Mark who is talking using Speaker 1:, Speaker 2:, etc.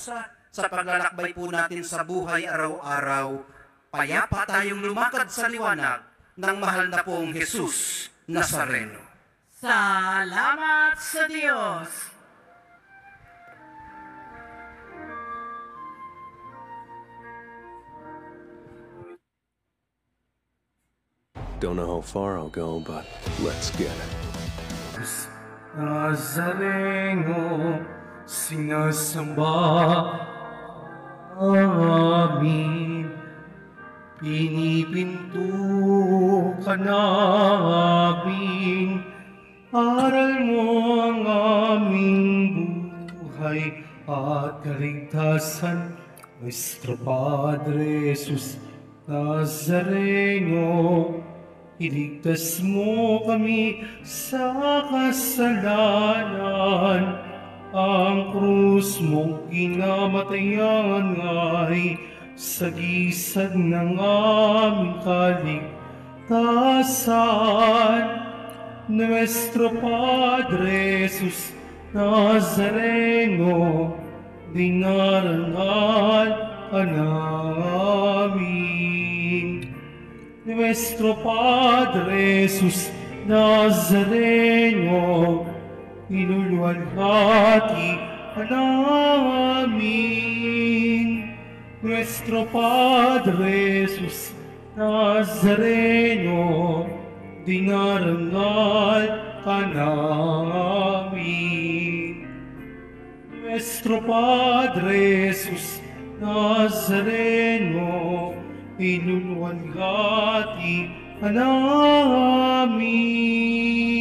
Speaker 1: parusa sa paglalakbay po natin sa buhay araw-araw. Payapa tayong lumakad sa liwanag ng mahal na pong Jesus Nazareno.
Speaker 2: Salamat sa Diyos!
Speaker 3: Don't know how far I'll go, but let's get it.
Speaker 4: Nazareno, sinasamba amin. Pinipinto ka namin. Aral mo ang aming buhay at kaligtasan. Nuestro Padre Jesus Nazareno, iligtas mo kami sa kasalanan. Ang krus mong kinamatayan ay sagisag ng aming kaligtasan. Nuestro Padre Jesus Nazareno, dinarangal ka namin. Nuestro Padre Jesus Nazareno, inuluwalhati ka namin. Nuestro Padre Jesus Nazareno, dinarangal ka namin. Nuestro Padre Jesus Nazareno, inuluwalhati ka namin. Nuestro Padre Jesus Nazareno, inuluwalhati ka namin.